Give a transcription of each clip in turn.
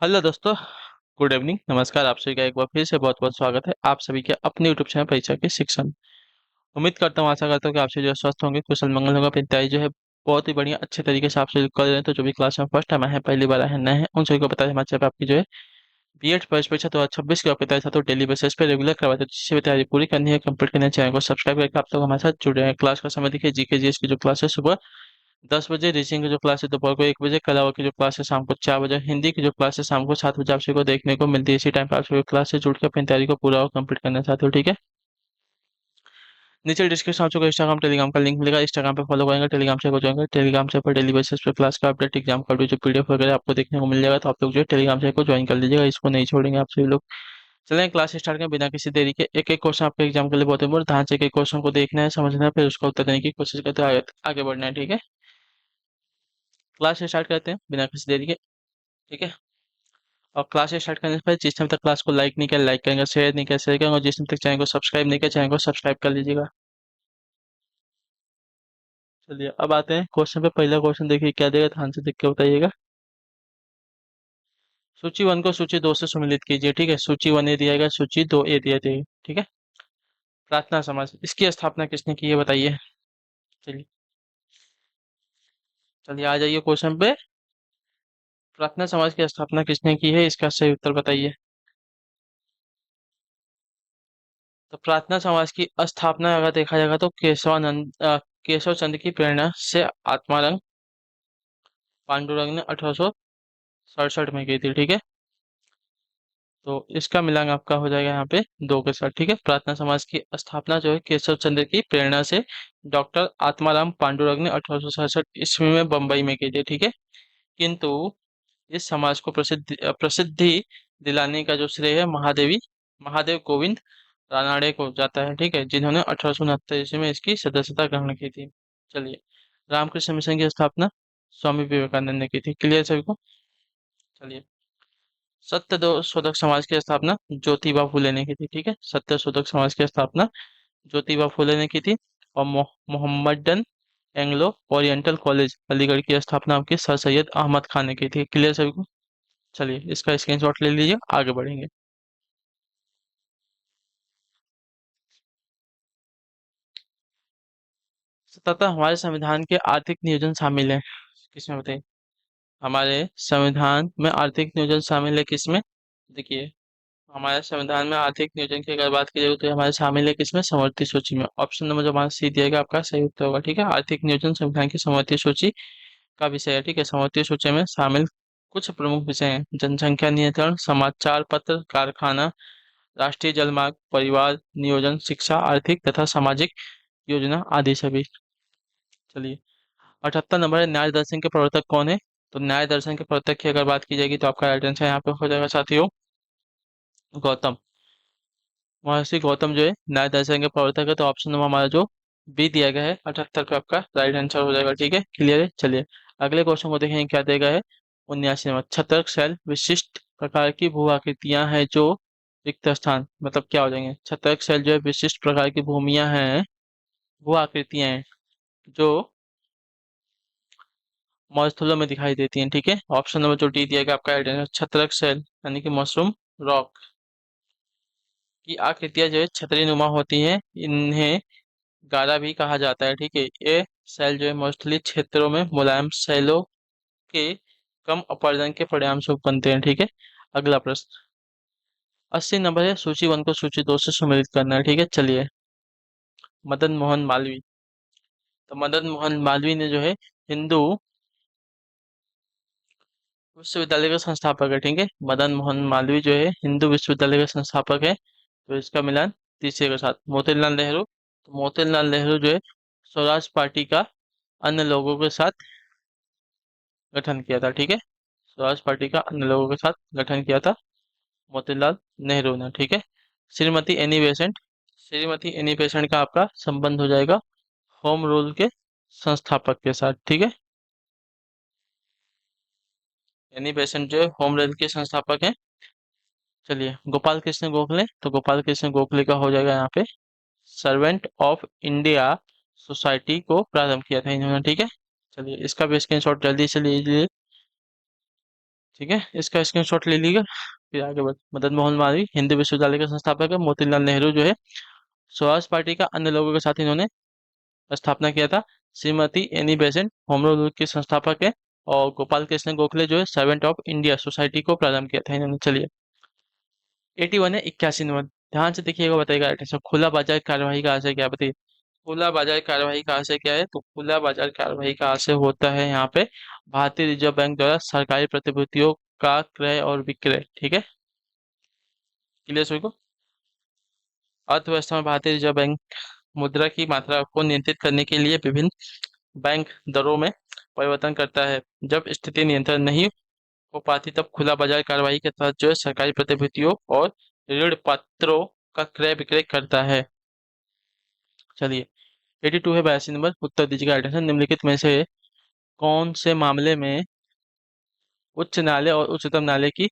Hello दोस्तों। Good evening, नमस्कार। आप सभी का एक बार फिर से बहुत बहुत स्वागत है आप सभी के अपने यूट्यूब चैनल परीक्षा के शिक्षण। उम्मीद करता हूँ, आशा करता हूँ कि आप सभी जो है स्वस्थ होंगे, कुशल मंगल होगा, अपनी तैयारी जो है बहुत ही बढ़िया अच्छे तरीके से आप सभी कर रहे हैं। तो जो भी क्लास में फर्स्ट टाइम आए हैं, पहली बार आए हैं, नए हैं, उन सभी को बताया हमारे चैनल पे आपकी जो है बीएड प्रवेश परीक्षा 2026 की आपकी तैयारी तो डेली बेसिस पे रेगुलर करवाते हैं। जिससे भी तैयारी पूरी करनी है, कंप्लीट करनी है, चैनल को सब्सक्राइब करके आप लोग हमारे साथ जुड़े हैं। क्लास का समय देखिए, जीके जीएस की जो क्लास है सुबह 10 बजे, रीजनिंग की जो क्लास है दोपहर को 1 बजे, कला की जो क्लास है शाम को 4 बजे, हिंदी की जो क्लास है शाम को 7 बजे आप सभी को देखने को मिलती है। इसी टाइम पर आप सभी क्लास से जुड़ के अपनी तैयारी को पूरा और कंप्लीट करना चाहते हो, ठीक है। नीचे डिस्क्रिप्शन आप सबको इंस्टाग्राम टेलीग्राम का लिंक मिलेगा, इंस्टाग्राम पे फॉलो करेंगे, टेलीग्राम से को ज्वाइन करेंगे। टेलीग्राम से पर डेली बेसिस पे क्लास का अपडेट, एग्जाम का अपडेट, जो पीडीएफ वगैरह आपको देखने को मिल जाएगा। तो आप लोग जो है टेलीग्राम से को ज्वाइन कर लीजिएगा, इसको नहीं छोड़ेंगे आप सभी लोग। चलें क्लास स्टार्ट करें बिना किसी देरी के। एक एक क्वेश्चन आपके एग्जाम के लिए बहुत इंपॉर्टेंट, ध्यान से एक एक क्वेश्चन को देखना है, समझना है, फिर उसका उत्तर देने की कोशिश करते हैं, आगे बढ़ना है, ठीक है। क्लास स्टार्ट करते हैं बिना किसी देरी के, ठीक है। और क्लास स्टार्ट करने से पहले जिसने अभी तक क्लास को लाइक नहीं किया लाइक करेंगे, शेयर नहीं किया शेयर करेंगे, और जिसने अभी तक चैनल को सब्सक्राइब नहीं किया चैनल को सब्सक्राइब कर लीजिएगा। चलिए अब आते हैं क्वेश्चन पे। पहला क्वेश्चन देखिए क्या देगा, ध्यान से देख के बताइएगा। सूची वन को सूची दो से सम्मिलित कीजिए, ठीक है। सूची वन ए दिया गया, सूची दो ए दिया गया, ठीक है। प्रार्थना समाज, इसकी स्थापना किसने की है बताइए। चलिए चलिए आ जाइए क्वेश्चन पे। प्रार्थना समाज की स्थापना किसने की है, इसका सही उत्तर बताइए। तो प्रार्थना समाज की स्थापना अगर देखा जाएगा तो केशव चंद्र की प्रेरणा से आत्मारंग पांडुरंग ने 1867 में की थी, ठीक है। तो इसका मिलान आपका हो जाएगा यहाँ पे दो के साथ, ठीक है। प्रार्थना समाज की स्थापना जो है केशव चंद्र की प्रेरणा से डॉक्टर आत्माराम पांडुरंग ने 1867 ईस्वी में बम्बई में की थी, ठीक है। किंतु इस समाज को प्रसिद्धि दिलाने का जो श्रेय है महादेव गोविंद रानड़े को जाता है, ठीक है, जिन्होंने 1869 ईस्वी में इसकी सदस्यता ग्रहण की थी। चलिए, रामकृष्ण मिशन की स्थापना स्वामी विवेकानंद ने की थी। क्लियर सभी को। चलिए, शोधक समाज की स्थापना ज्योतिबा फुले ने की थी, ठीक है। सत्य शोधक समाज की स्थापना ज्योतिबा फुले ने की थी। और Mohammedan Anglo oriental college Aligarh की स्थापना आपके सर सैयद अहमद खान ने की थी। क्लियर सभी को। चलिए इसका स्क्रीनशॉट ले लीजिए, आगे बढ़ेंगे। तथा हमारे संविधान के आर्थिक नियोजन शामिल है किसमें बताइए। हमारे संविधान में आर्थिक नियोजन शामिल है किसमें। देखिए, हमारे संविधान में आर्थिक नियोजन की अगर बात की जाए तो हमारे शामिल है किसमें, समवर्ती सूची में। ऑप्शन नंबर जो हमारा सी दिएगा आपका सही उत्तर होगा, ठीक है। आर्थिक नियोजन संविधान की समवर्ती सूची का विषय है, ठीक है। समवर्ती सूची में शामिल कुछ प्रमुख विषय हैं: जनसंख्या नियंत्रण, समाचार पत्र, कारखाना, राष्ट्रीय जलमार्ग, परिवार नियोजन, शिक्षा, आर्थिक तथा सामाजिक योजना आदि सभी। चलिए, 78 नंबर है, न्याय दर्शन के प्रवर्तक कौन है। तो न्याय दर्शन के प्रवर्तक की अगर बात की जाएगी तो आपका राइट आंसर यहाँ पे हो जाएगा साथियों, गौतम। महर्षि गौतम जो है न्याय दर्शन के प्रवर्तक है। तो ऑप्शन नंबर हमारा जो बी दिया गया है 78 पे आपका राइट आंसर हो जाएगा, ठीक है। क्लियर है। चलिए अगले क्वेश्चन को देखें क्या देगा है। 79 नंबर, छतरक शैल विशिष्ट प्रकार की भू आकृतियां हैं जो रिक्त स्थान, मतलब क्या हो जाएंगे। छतरक शैल जो है विशिष्ट प्रकार की भूमियां हैं, भू आकृतियां हैं जो मरुस्थलों में दिखाई देती हैं, ठीक है। ऑप्शन नंबर जो डी दिया गया आपका राइट आंसर, छतरक शैल यानी कि मशरूम रॉक की आकृतियां जो है छतरी नुमा होती हैं, इन्हें गारा भी कहा जाता है, ठीक है। ये सेल जो है मरुस्थलीय क्षेत्रों में मुलायम सेलों के कम अपरदन के परिणाम स्वरूप बनते हैं, ठीक है। अगला प्रश्न 80 नंबर है, सूची वन को सूची दो से सम्मिलित करना है, ठीक है। चलिए, मदन मोहन मालवीय। तो मदन मोहन मालवीय ने जो है हिंदू विश्वविद्यालय का संस्थापक है, ठीक है। मदन मोहन मालवीय जो है हिंदू विश्वविद्यालय का संस्थापक है। तो इसका मिलान तीसरे के साथ मोतीलाल नेहरू। तो मोतीलाल नेहरू जो है स्वराज पार्टी का अन्य लोगों के साथ गठन किया था, ठीक है। स्वराज पार्टी का अन्य लोगों के साथ गठन किया था मोतीलाल नेहरू ने, ठीक है। Shrimati Annie Besant, Shrimati Annie Besant का आपका संबंध हो जाएगा होम रूल के संस्थापक के साथ, ठीक है। एनी बेसेंट जो है होम रूल के संस्थापक हैं। चलिए, गोपाल कृष्ण गोखले। तो गोपाल कृष्ण गोखले का हो जाएगा यहाँ पे सर्वेंट ऑफ इंडिया सोसाइटी को प्रारंभ किया था इन्होंने, ठीक है। चलिए इसका भी स्क्रीनशॉट जल्दी से लीजिए। ठीक है, इसका स्क्रीनशॉट ले लीजिए। फिर आगे मदन मोहन मालवीय हिंदी विश्वविद्यालय के संस्थापक है। मोतीलाल नेहरू जो है स्वराज पार्टी का अन्य लोगों के साथ इन्होंने स्थापना किया था। Shrimati Annie Besant home rule की संस्थापक है। और गोपाल कृष्ण गोखले जो है सर्वेंट ऑफ इंडिया सोसाइटी को प्रारंभ किया था इन्होंने। चलिए 81 है 81 नंबर। ध्यान से देखिएगा, बताइएगा ऐसा खुला बाजार कार्यवाही का आशय क्या है, बताइए। खुला बाजार कार्यवाही का आशय क्या है? तो खुला बाजार कार्यवाही का आशय होता है यहाँ पे भारतीय रिजर्व बैंक द्वारा सरकारी प्रतिभूतियों का क्रय और विक्रय। ठीक है, क्लियर सभी को। अर्थव्यवस्था में भारतीय रिजर्व बैंक मुद्रा की मात्रा को नियंत्रित करने के लिए विभिन्न बैंक दरों में परिवर्तन करता है। जब स्थिति नियंत्रण नहीं हो पाती तब खुला बाजार कार्यवाही के तहत जो है सरकारी प्रतिभूतियों और ऋण पत्रों का क्रय विक्रय करता है। चलिए 82 है 82 नंबर। उत्तर दीजिएगा राइट। निम्नलिखित में से कौन से मामले में उच्च न्यायालय और उच्चतम न्यायालय की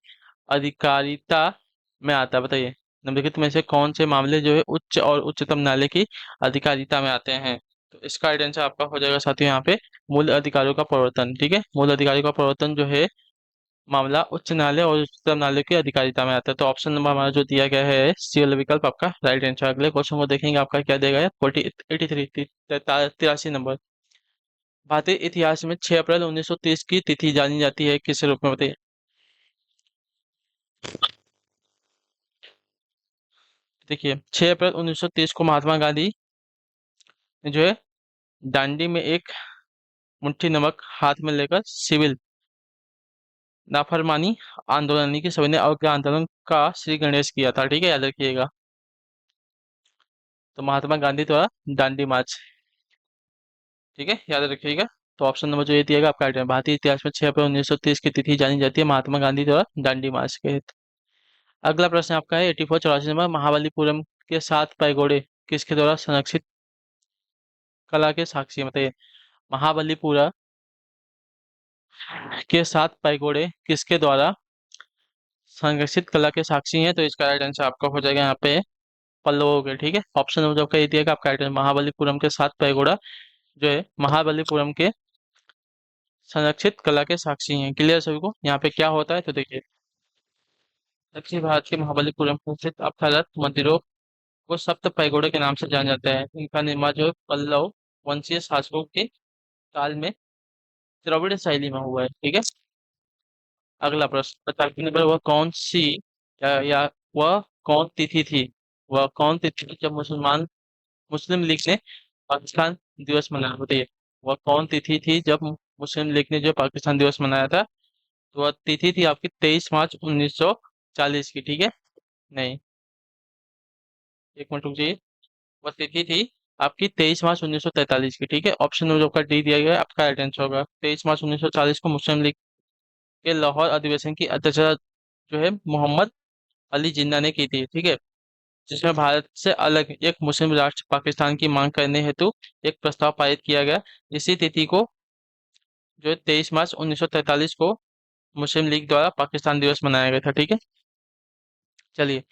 अधिकारिता में आता है, बताइए। निम्नलिखित में से कौन से मामले जो है उच्च और उच्चतम न्यायालय की अधिकारिता में आते हैं? तो इसका राइट आंसर आपका हो जाएगा साथियों यहाँ पे मूल अधिकारों का प्रवर्तन। ठीक है, मूल अधिकारों का प्रवर्तन जो है मामला उच्च न्यायालय और उच्चतम न्यायालय की अधिकारिता में आता है। तो ऑप्शन नंबर हमारा जो दिया गया है सी वाला विकल्प आपका राइट आंसर। अगले क्वेश्चन को देखेंगे, आपका क्या देगा? 83 नंबर। भारतीय इतिहास में 6 अप्रैल 1930 की तिथि जानी जाती है किस रूप में, बताइए। देखिए 6 अप्रैल 1930 को महात्मा गांधी ने जो है दांडी में एक मुट्ठी नमक हाथ में लेकर सिविल नाफरमानी आंदोलन यानी कि सविनय अवज्ञा आंदोलन का श्री गणेश किया था। ठीक है, याद रखिएगा। तो महात्मा गांधी द्वारा दांडी मार्च। ठीक है, याद रखिएगा। तो ऑप्शन नंबर जो ये दिएगा आपका राइट है। भारतीय इतिहास में 6 अप्रैल 1930 की तिथि जानी जाती है महात्मा गांधी द्वारा दांडी मार्च के हेतु। अगला प्रश्न आपका है 84 नंबर। महाबलीपुरम के 7 पैगोडे किसके द्वारा संरक्षित कला के साक्षी हैं, बताइए। महाबलीपुरम के 7 पैगोडे किसके द्वारा संरक्षित कला के साक्षी हैं? तो इसका राइट आंसर आपका हो जाएगा यहाँ पे पल्लवों के। ठीक है, ऑप्शन नंबर जो आपका ये दिएगा आपका राइट आंसर महाबलीपुरम के 7 पैगोडा जो है महाबलीपुरम के संरक्षित कला के साक्षी हैं। क्लियर सभी को। यहाँ पे क्या होता है तो देखिए, दक्षिण भारत के महाबलीपुरम में स्थित अप्सरा मंदिरों को सप्त पैगोडे के नाम से जाना जाता है। इनका निर्माण जो है पल्लव वंशीय शासकों के काल में द्रविड़ शैली में हुआ है। ठीक है, अगला प्रश्न 50 नंबर। वह कौन सी या वह कौन तिथि थी? वह कौन तिथि थी जब मुस्लिम लीग ने पाकिस्तान दिवस मनाया, बताइए। वह कौन तिथि थी जब मुस्लिम लीग ने जो पाकिस्तान दिवस मनाया था? तो वह तिथि थी आपकी 23 मार्च 1940 की। ठीक है, नहीं, एक मिनट रुक जाइए। वह तिथि थी आपकी 23 मार्च 1943 की। ठीक है, ऑप्शन में जो आपका डी दिया गया है आपका राइट आंसर होगा। 23 मार्च 1940 को मुस्लिम लीग के लाहौर अधिवेशन की अध्यक्षता जो है मोहम्मद अली जिन्ना ने की थी। ठीक है, जिसमें भारत से अलग एक मुस्लिम राष्ट्र पाकिस्तान की मांग करने हेतु एक प्रस्ताव पारित किया गया। इसी तिथि को जो है 23 मार्च 1943 को मुस्लिम लीग द्वारा पाकिस्तान दिवस मनाया गया था। ठीक है, चलिए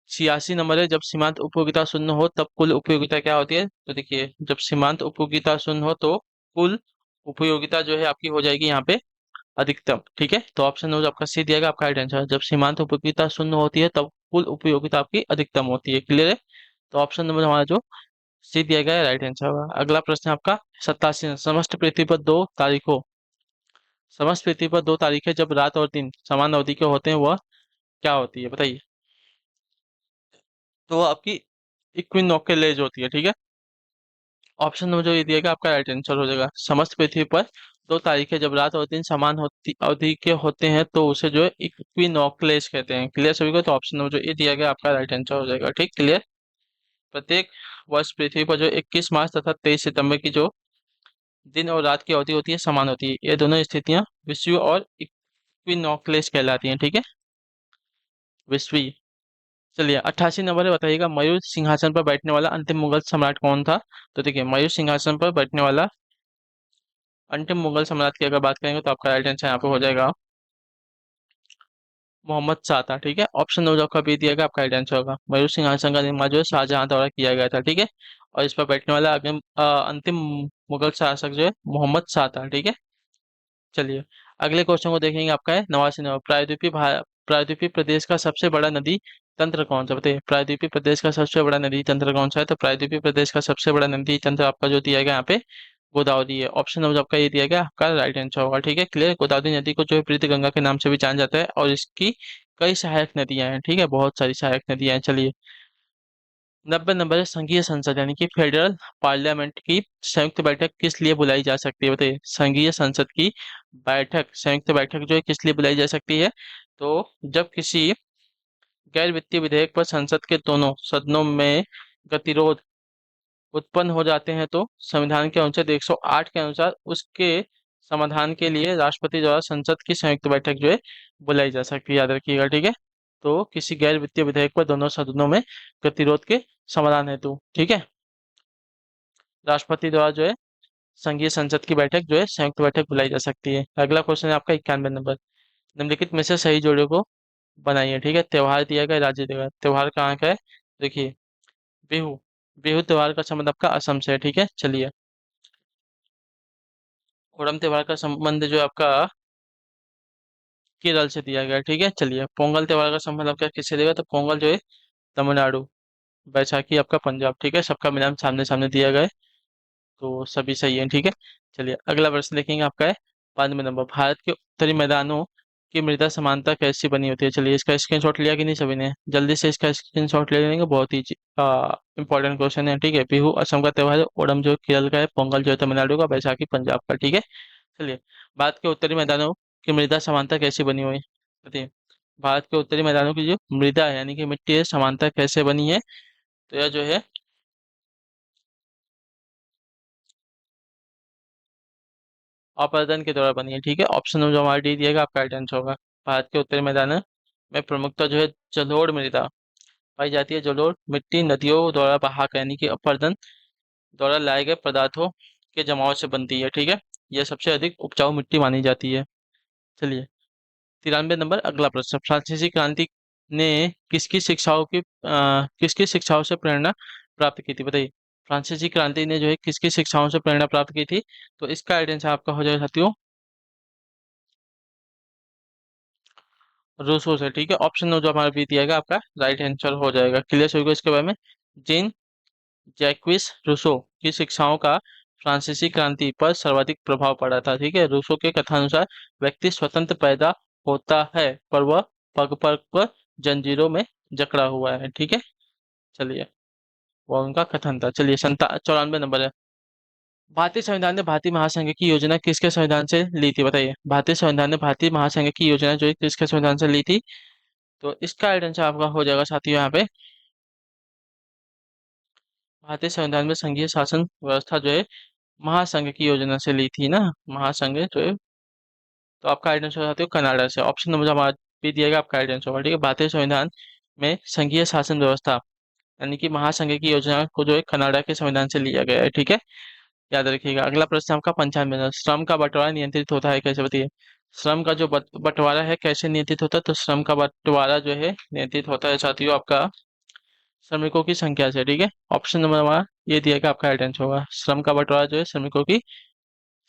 86 नंबर है। जब सीमांत उपयोगिता शून्य हो तब कुल उपयोगिता क्या होती है? तो देखिए जब सीमांत उपयोगिता शून्य हो तो कुल उपयोगिता जो है आपकी हो जाएगी यहाँ पे अधिकतम। ठीक है, तो ऑप्शन नंबर आपका सी दिएगा आपका राइट आंसर। जब सीमांत उपयोगिता शून्य होती है तब कुल उपयोगिता आपकी अधिकतम होती है। क्लियर है, तो ऑप्शन नंबर हमारा जो सी दिया गया है राइट आंसर होगा। अगला प्रश्न है आपका 87। समस्त पृथ्वी पर 2 तारीखों समस्त पृथ्वी पर 2 तारीखें जब रात और दिन समान अवधि के होते हैं वह क्या होती है, बताइए। तो वो आपकी इक्विनोकेलेज होती है। ठीक है, ऑप्शन नंबर जो ये दिएगा आपका राइट आंसर हो जाएगा। समस्त पृथ्वी पर 2 तारीखें जब रात और दिन समान होती अवधि के होते हैं तो उसे जो है इक्विनोक्लेज कहते हैं। क्लियर सभी को। तो ऑप्शन नंबर जो ये दिया गया आपका राइट आंसर हो जाएगा। ठीक, क्लियर। प्रत्येक वर्ष पृथ्वी पर जो 21 मार्च तथा 23 सितंबर की जो दिन और रात की अवधि होती है समान होती है। ये दोनों स्थितियां विषुव और इक्विनोक्लेज कहलाती हैं। ठीक है, विषुवी। चलिए 88 नंबर है। बताइएगा मयूर सिंहासन पर बैठने वाला अंतिम मुगल सम्राट कौन था? तो देखिए मयूर सिंहासन पर बैठने वाला अंतिम मुगल सम्राट की अगर बात करेंगे तो आपका राइट आंसर यहाँ पे हो जाएगा मोहम्मद शाह था। ठीक है, ऑप्शन नंबर आपका बी दिया गया आपका राइट आंसर होगा। मयूर सिंहासन का निर्माण जो है शाहजहां द्वारा किया गया था। ठीक है, और इस पर बैठने वाला अंतिम मुगल शासक जो है मोहम्मद शाह था। ठीक है, चलिए, अगले क्वेश्चन को देखेंगे। आपका है 89 नंबर। प्रायद्वीपीय प्रदेश का सबसे बड़ा नदी तंत्र कौन सा, बताइए। प्रायद्वीपीय प्रदेश का सबसे बड़ा नदी तंत्र कौन सा है? तो प्रायद्वीपीय प्रदेश का सबसे बड़ा नदी तंत्र आपका जो दिया गया यहाँ पे गोदावरी है। ऑप्शन नंबर आपका ये दिया गया, आपका राइट आंसर होगा। ठीक है, क्लियर। गोदावरी नदी को जो है प्रीति गंगा के नाम से भी जाना जाता है और इसकी कई सहायक नदियां हैं। ठीक है, बहुत सारी सहायक नदियां हैं। चलिए, 90 नंबर है। संघीय संसद यानी कि फेडरल पार्लियामेंट की संयुक्त बैठक किस लिए बुलाई जा सकती है, बताइए। संघीय संसद की बैठक, संयुक्त बैठक जो है किस लिए बुलाई जा सकती है? तो जब किसी गैर वित्तीय विधेयक पर संसद के दोनों सदनों में गतिरोध उत्पन्न हो जाते हैं तो संविधान के अनुच्छेद 108 के अनुसार उसके समाधान के लिए राष्ट्रपति द्वारा संसद की संयुक्त बैठक जो है बुलाई जा सकती है। याद रखिएगा। ठीक है, तो किसी गैर वित्तीय विधेयक पर दोनों सदनों में गतिरोध के समाधान हेतु, ठीक है, राष्ट्रपति द्वारा जो है संघीय संसद की बैठक जो है संयुक्त बैठक बुलाई जा सकती है। अगला क्वेश्चन है आपका 91 नंबर। निम्नलिखित में से सही जोड़े को बनाइए। ठीक है, त्योहार दिया गया, राज्य दिया गया। त्योहार कहाँ का है? देखिए, बिहू। बिहू त्योहार का संबंध आपका असम से है। ठीक है, चलिए। ओणम त्योहार का संबंध जो है आपका केरल से दिया गया है। ठीक है, चलिए। पोंगल त्योहार का संबंध आपका किससे दिया गया? तो पोंगल जो है तमिलनाडु, बैसाखी आपका पंजाब। ठीक है, सबका मिलान सामने सामने दिया गया है, तो सभी सही है। ठीक है, चलिए। अगला प्रश्न देखेंगे। आपका है 92 नंबर। भारत के उत्तरी मैदानों की मृदा समानता कैसी बनी होती है? चलिए, इसका स्क्रीनशॉट लिया कि नहीं सभी ने? जल्दी से इसका स्क्रीनशॉट ले लेंगे, बहुत ही इंपॉर्टेंट क्वेश्चन है। ठीक है, बिहू असम का त्योहार है, ओणम जो है केरल का है, पोंगल जो है तमिलनाडु का, बैसाखी पंजाब का। ठीक है, चलिए। भारत के उत्तरी मैदानों की मृदा समानता कैसी बनी हुई है? बताइए। भारत के उत्तरी मैदानों की जो मृदा है यानी कि मिट्टी है, समानता कैसे बनी है? तो यह जो है अपरदन के द्वारा बनी है। ठीक है, ऑप्शन जो हमारा डी दिएगा आपका राइट आंसर होगा। भारत के उत्तरी मैदान में प्रमुखता जो है जलोढ़ मृदा पाई जाती है। जलोढ़ मिट्टी नदियों द्वारा बहाकर यानी कि अपरदन द्वारा लाए गए पदार्थों के जमाव से बनती है। ठीक है, यह सबसे अधिक उपजाऊ मिट्टी मानी जाती है। चलिए, 93 नंबर। अगला प्रश्न। फ्रांसीसी क्रांति ने किसकी शिक्षाओं से प्रेरणा प्राप्त की थी, बताइए। फ्रांसीसी क्रांति ने जो है किसकी शिक्षाओं से प्रेरणा प्राप्त की थी? तो इसका आइडेंस आपका हो जाएगा साथियों, रूसो से। ठीक है, ऑप्शन जो हमारा बी दिया गया आपका राइट आंसर हो जाएगा। क्लियर होगा इसके बारे में। जीन जैक्विस रूसो की शिक्षाओं का फ्रांसीसी क्रांति पर सर्वाधिक प्रभाव पड़ा था। ठीक है, रूसो के कथानुसार व्यक्ति स्वतंत्र पैदा होता है पर वह पग पग पर जंजीरों में जकड़ा हुआ है। ठीक है, चलिए। वो उनका कथन था। चलिए, 94 नंबर है। भारतीय संविधान ने भारतीय महासंघ की योजना किसके संविधान से ली थी, बताइए। भारतीय संविधान ने भारतीय महासंघ की योजना जो है किसके संविधान से ली थी? तो इसका आइडेंस आपका हो जाएगा साथियों यहाँ पे, भारतीय संविधान में संघीय शासन व्यवस्था जो है महासंघ की योजना से ली थी ना, महासंघ जो है। तो आपका आइडेंस हो साथियों कनाडा से। ऑप्शन नंबर हमारा भी दिएगा आपका आइडेंस होगा। ठीक है, भारतीय संविधान में संघीय शासन व्यवस्था यानी कि महासंघ की योजना को जो है कनाडा के संविधान से लिया गया है। ठीक है, याद रखिएगा। अगला प्रश्न आपका 95 नंबर। श्रम का बंटवारा नियंत्रित होता है कैसे, बताइए। श्रम का जो बंटवारा है कैसे नियंत्रित होता है? तो श्रम का बंटवारा जो है नियंत्रित होता है साथियों आपका श्रमिकों की संख्या से। ठीक है, ऑप्शन नंबर हमारा ये दिया गया आपका राइट आंसर होगा। श्रम का बंटवारा जो है श्रमिकों की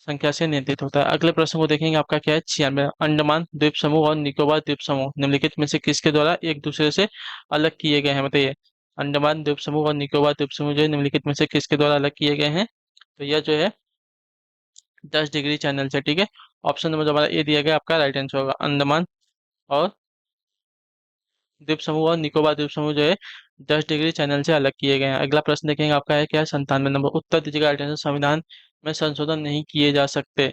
संख्या से नियंत्रित होता है। अगले प्रश्न को देखेंगे। आपका क्या है 96। अंडमान द्वीप समूह और निकोबार द्वीप समूह निम्नलिखित में से किसके द्वारा एक दूसरे से अलग किए गए हैं, बताइए। अंडमान द्वीप समूह और निकोबार द्वीप समूह जो है निम्नलिखित में से किसके द्वारा अलग किए गए हैं? तो यह जो है 10 डिग्री चैनल से। ठीक है, ऑप्शन नंबर हमारा ए दिया गया आपका राइट आंसर होगा। अंडमान और द्वीप समूह और निकोबार द्वीप समूह जो है 10 डिग्री चैनल से अलग किए गए हैं। अगला प्रश्न देखेंगे। आपका है क्या 97 नंबर। उत्तर दीजिएगा राइट आंसर। संविधान में संशोधन नहीं किए जा सकते।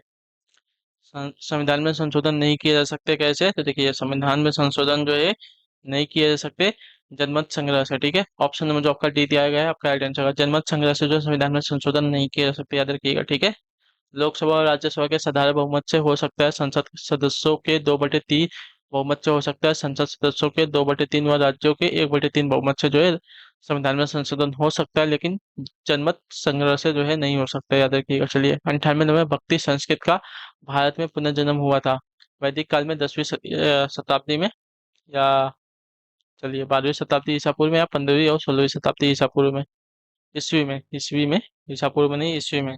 संविधान में संशोधन नहीं किए जा सकते कैसे? तो देखिए, संविधान में संशोधन जो है नहीं किए जा सकते जनमत संग्रह से। ठीक है, ऑप्शन नंबर जो आपका डी दिया गया है आपका राइट आंसर होगा। जनमत संग्रह से जो संविधान में संशोधन नहीं किए जा सकते, याद रखिएगा। ठीक है, लोकसभा और राज्यसभा के साधारण बहुमत से हो सकता है। संसद सदस्यों के 2/3 बहुमत से हो सकता है। संसद सदस्यों के 2/3 व राज्यों के 1/3 बहुमत से जो है संविधान में संशोधन हो सकता है, लेकिन जनमत संग्रह से जो है नहीं हो सकता, याद रखिएगा। चलिए, 98 में भक्ति संस्कृत का भारत में पुनर्जन्म हुआ था। वैदिक काल में 10वीं शताब्दी में, या चलिए 12वीं शताब्दी ईसा पूर्व में, या 15वीं और 16वीं शताब्दी ईसा पूर्व में, ईस्वी में, ईसा पूर्व में नहीं, ईस्वी में।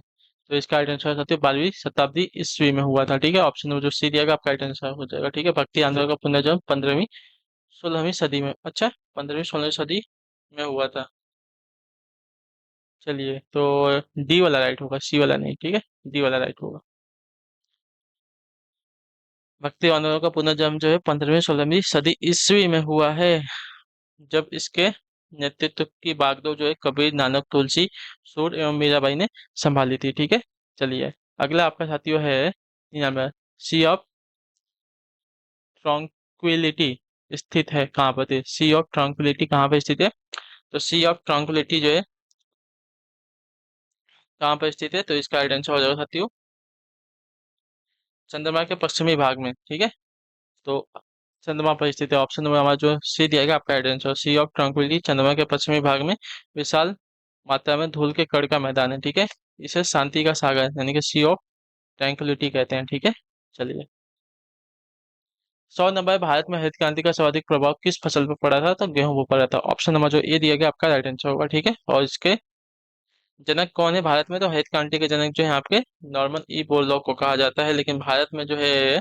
तो इसका राइट आंसर साथियों 12वीं शताब्दी ईस्वी में हुआ था। ठीक है, ऑप्शन नंबर जो सी दिया गया आपका राइट आंसर हो जाएगा। ठीक है, भक्ति आंदोलन का पुनर्जन्म 15वीं 16वीं सदी में, अच्छा 15वीं 16वीं सदी में हुआ था। चलिए, तो डी वाला राइट होगा, सी वाला नहीं। ठीक है, डी वाला राइट होगा। भक्ति आंदोलन का पुनर्जन्म जो है 15वीं 16वीं सदी ईस्वी में हुआ है, जब इसके नेतृत्व की बागडोर जो है कबीर, नानक, तुलसी, सूर एवं मीराबाई ने संभाली थी। ठीक है, चलिए अगला आपका साथियों है 3 नंबर। सी ऑफ ट्रंक्विलिटी स्थित है कहाँ पर? थे सी ऑफ ट्रंक्विलिटी कहाँ पर स्थित है? तो सी ऑफ ट्रंक्विलिटी जो है कहाँ पर स्थित है? तो इसका राइट आंसर हो जाएगा साथियों चंद्रमा के पश्चिमी भाग में। ठीक है, तो चंद्रमा पर स्थित है। ऑप्शन नंबर हमारा जो सी दिया गया आपका right answer, C of tranquillity चंद्रमा के पश्चिमी भाग में विशाल मात्रा में धूल के कण का मैदान है। ठीक है, इसे शांति का सागर यानी कि सी ऑफ ट्रैंक्विलिटी कहते हैं। ठीक है, चलिए 100 नंबर। भारत में हरित क्रांति का सर्वाधिक प्रभाव किस फसल पर पड़ा था? तो गेहूं पर पड़ा था। ऑप्शन नंबर जो ए दिया गया आपका राइट आंसर होगा। ठीक है, और इसके जनक कौन है भारत में? तो हरित क्रांति के जनक जो है आपके नॉर्मन ई बोरलॉग को कहा जाता है। लेकिन भारत में जो है,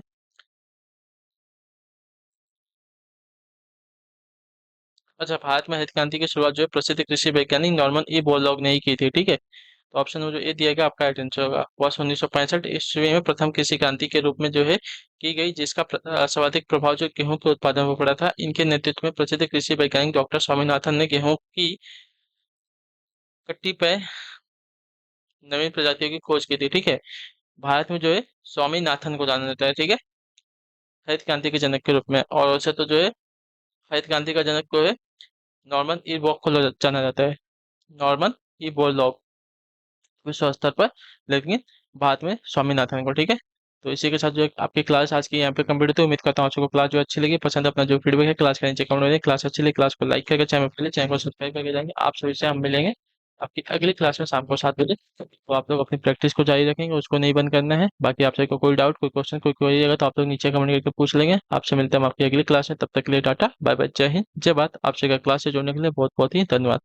अच्छा भारत में हरित क्रांति की शुरुआत जो है प्रसिद्ध कृषि वैज्ञानिक नॉर्मन ई बोरलॉग ने ही की थी। ठीक है, तो ऑप्शन नंबर जो ए दिया गया आपका राइट आंसर होगा। वर्ष 1965 ईस्वी में प्रथम कृषि क्रांति के रूप में जो है की गई, जिसका सर्वाधिक प्रभाव जो गेहूं के उत्पादन पर पड़ा था। इनके नेतृत्व में प्रसिद्ध कृषि वैज्ञानिक डॉक्टर स्वामीनाथन ने गेहूं की कट्टी पे नवीन प्रजातियों की खोज की थी। ठीक है, भारत में जो है स्वामीनाथन को जाना जाता है। ठीक है, हरित क्रांति के जनक के रूप में। और वैसे तो जो है हरित क्रांति का जनक को है नॉर्मन ई बॉक को जाना जाता है, नॉर्मन ई बोरलॉग विश्व स्तर पर, लेकिन भारत में स्वामीनाथन को। ठीक है, तो इसी के साथ जो आपकी क्लास आज की यहाँ पे कंप्लीट हुई। उम्मीद करता हूँ आपको क्लास जो अच्छी लगी, पसंद अपना जो फीडबैक है क्लास का नीचे कमेंट में। क्लास अच्छी लगी क्लास को लाइक करके चैनल को सब्सक्राइब करके जाएंगे। आप सभी से हम मिलेंगे आपकी अगली क्लास में शाम को 7 बजे। तो आप लोग अपनी प्रैक्टिस को जारी रखेंगे, उसको नहीं बंद करना है। बाकी आपसे कोई डाउट, कोई क्वेश्चन, कोई क्वेरी रहेगा तो आप लोग नीचे कमेंट करके पूछ लेंगे। आपसे मिलते हैं हम आपकी अगली क्लास में, तब तक के लिए टाटा बाय बाय, जय हिंद जय भारत। आपसे क्लास से जुड़ने के लिए बहुत बहुत ही धन्यवाद।